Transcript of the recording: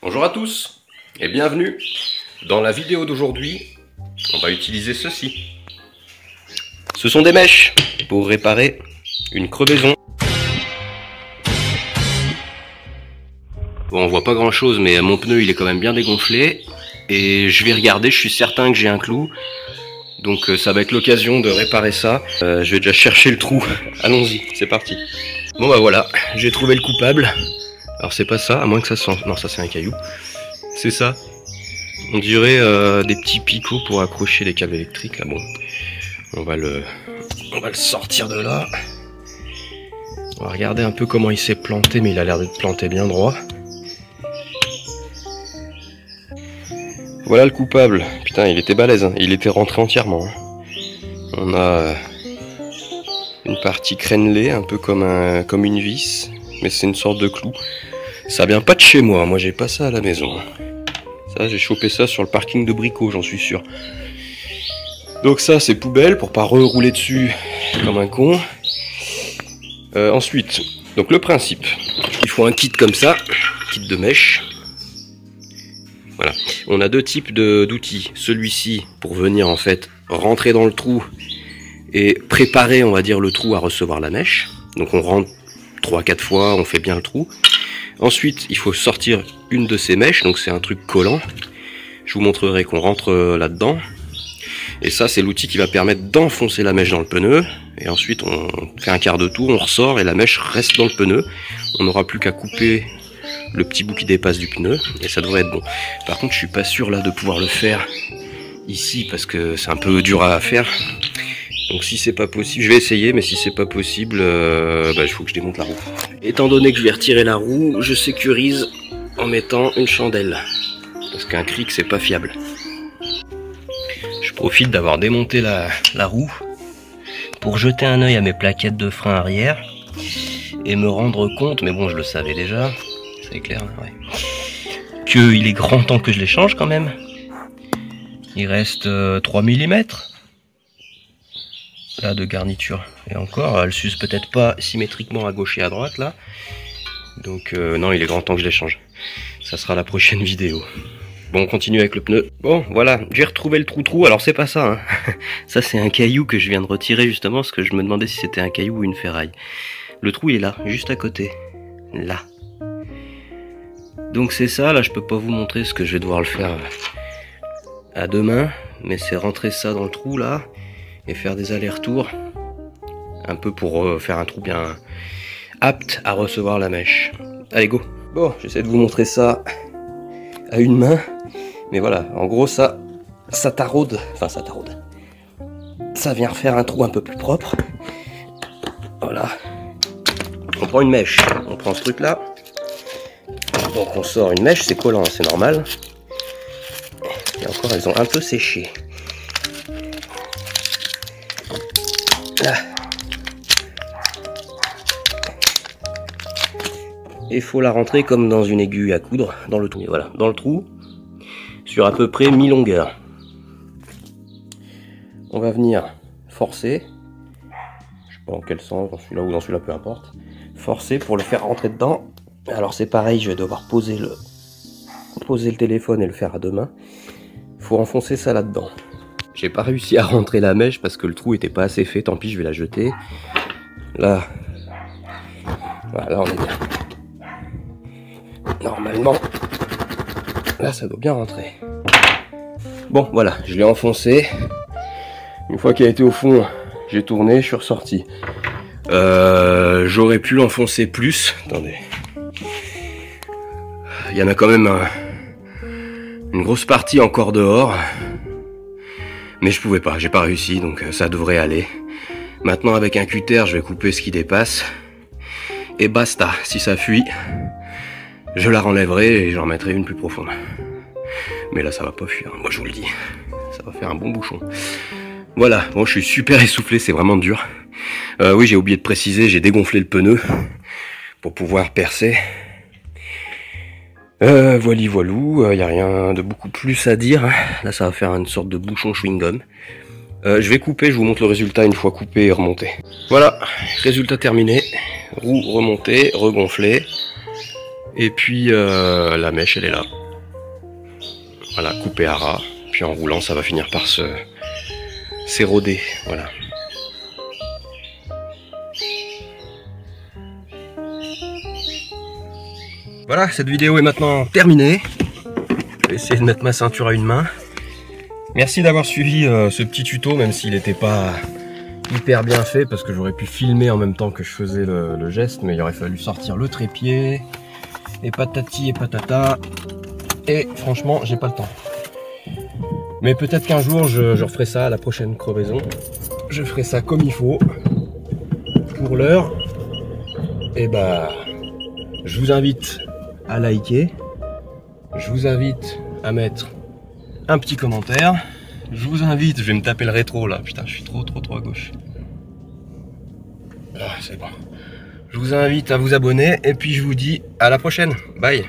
Bonjour à tous et bienvenue. Dans la vidéo d'aujourd'hui, on va utiliser ceci. Ce sont des mèches pour réparer une crevaison. Bon, on voit pas grand chose, mais mon pneu il est quand même bien dégonflé. Et je vais regarder, je suis certain que j'ai un clou. Donc ça va être l'occasion de réparer ça. Je vais déjà chercher le trou. Allons-y, c'est parti. Bon bah voilà, j'ai trouvé le coupable. Alors c'est pas ça, à moins que ça sente. Non, ça c'est un caillou. C'est ça. On dirait des petits picots pour accrocher les câbles électriques. Là, bon, on va le sortir de là. On va regarder un peu comment il s'est planté, mais il a l'air d'être planté bien droit. Voilà le coupable. Putain, il était balèze, hein. Il était rentré entièrement. Hein. On a une partie crénelée, un peu comme une vis, mais c'est une sorte de clou. Ça vient pas de chez moi. Moi, j'ai pas ça à la maison. Ça, j'ai chopé ça sur le parking de Brico, j'en suis sûr. Donc ça, c'est poubelle pour pas rerouler dessus comme un con. Ensuite, donc le principe, il faut un kit comme ça, kit de mèche. Voilà, on a deux types d'outils. Celui-ci pour venir en fait rentrer dans le trou et préparer, on va dire, le trou à recevoir la mèche. Donc on rentre 3-4 fois, on fait bien le trou. Ensuite, il faut sortir une de ces mèches, donc c'est un truc collant. Je vous montrerai qu'on rentre là-dedans. Et ça, c'est l'outil qui va permettre d'enfoncer la mèche dans le pneu. Et ensuite, on fait un quart de tour, on ressort et la mèche reste dans le pneu. On n'aura plus qu'à couper le petit bout qui dépasse du pneu et ça devrait être bon. Par contre, je suis pas sûr là de pouvoir le faire ici parce que c'est un peu dur à faire. Donc si c'est pas possible, je vais essayer, mais si c'est pas possible, il faut que je démonte la roue. Étant donné que je vais retirer la roue, je sécurise en mettant une chandelle. Parce qu'un cric, c'est pas fiable. Je profite d'avoir démonté la roue pour jeter un œil à mes plaquettes de frein arrière et me rendre compte, mais bon, je le savais déjà, c'est clair, ouais, qu'il est grand temps que je les change quand même. Il reste 3 mm. Là de garniture, et encore elle s'use peut-être pas symétriquement à gauche et à droite là, donc non, il est grand temps que je les change. Ça sera la prochaine vidéo. Bon, on continue avec le pneu. Bon voilà, j'ai retrouvé le trou. Alors c'est pas ça, hein. Ça c'est un caillou que je viens de retirer justement parce que je me demandais si c'était un caillou ou une ferraille. Le trou il est là, juste à côté, là. Donc c'est ça, là je peux pas vous montrer ce que je vais devoir le faire à deux mains, mais c'est rentrer ça dans le trou là et faire des allers-retours un peu pour faire un trou bien apte à recevoir la mèche. Allez, go. Bon, j'essaie de vous montrer ça à une main, mais voilà, en gros ça taraude, enfin ça taraude. Ça vient refaire un trou un peu plus propre. Voilà. On prend une mèche, on prend ce truc là. Donc on sort une mèche, c'est collant, c'est normal. Et encore, elles ont un peu séché. Là. Et il faut la rentrer comme dans une aiguille à coudre dans le trou. Et voilà, dans le trou, sur à peu près mi-longueur. On va venir forcer. Je sais pas dans quel sens, dans celui-là ou dans celui-là, peu importe. Forcer pour le faire rentrer dedans. Alors c'est pareil, je vais devoir poser le téléphone et le faire à deux mains. Il faut enfoncer ça là-dedans. J'ai pas réussi à rentrer la mèche parce que le trou était pas assez fait, tant pis, je vais la jeter. Là, voilà, on est bien. Normalement, là ça doit bien rentrer. Bon, voilà, je l'ai enfoncé. Une fois qu'il a été au fond, j'ai tourné, je suis ressorti. J'aurais pu l'enfoncer plus. Attendez. Il y en a quand même une grosse partie encore dehors. Mais je pouvais pas, j'ai pas réussi, donc ça devrait aller. Maintenant avec un cutter, je vais couper ce qui dépasse. Et basta, si ça fuit, je la renlèverai et j'en mettrai une plus profonde. Mais là ça va pas fuir, moi je vous le dis. Ça va faire un bon bouchon. Voilà, bon je suis super essoufflé, c'est vraiment dur. Oui, j'ai oublié de préciser, j'ai dégonflé le pneu pour pouvoir percer. Voili voilou, y a rien de beaucoup plus à dire. Là ça va faire une sorte de bouchon chewing-gum. Je vais couper, je vous montre le résultat une fois coupé et remonté. Voilà, résultat terminé. Roue remontée, regonflée. Et puis la mèche elle est là. Voilà, coupée à ras. Puis en roulant ça va finir par s'éroder. Voilà. Voilà, cette vidéo est maintenant terminée. Je vais essayer de mettre ma ceinture à une main. Merci d'avoir suivi ce petit tuto, même s'il n'était pas hyper bien fait, parce que j'aurais pu filmer en même temps que je faisais le geste, mais il aurait fallu sortir le trépied, et patati et patata, et franchement, j'ai pas le temps. Mais peut-être qu'un jour, je referai ça à la prochaine crevaison. Je ferai ça comme il faut. Pour l'heure, et bah, je vous invite à liker, je vous invite à mettre un petit commentaire, je vous invite, je vais me taper le rétro là, putain je suis trop à gauche. Ah, c'est bon. Je vous invite à vous abonner et puis je vous dis à la prochaine, bye.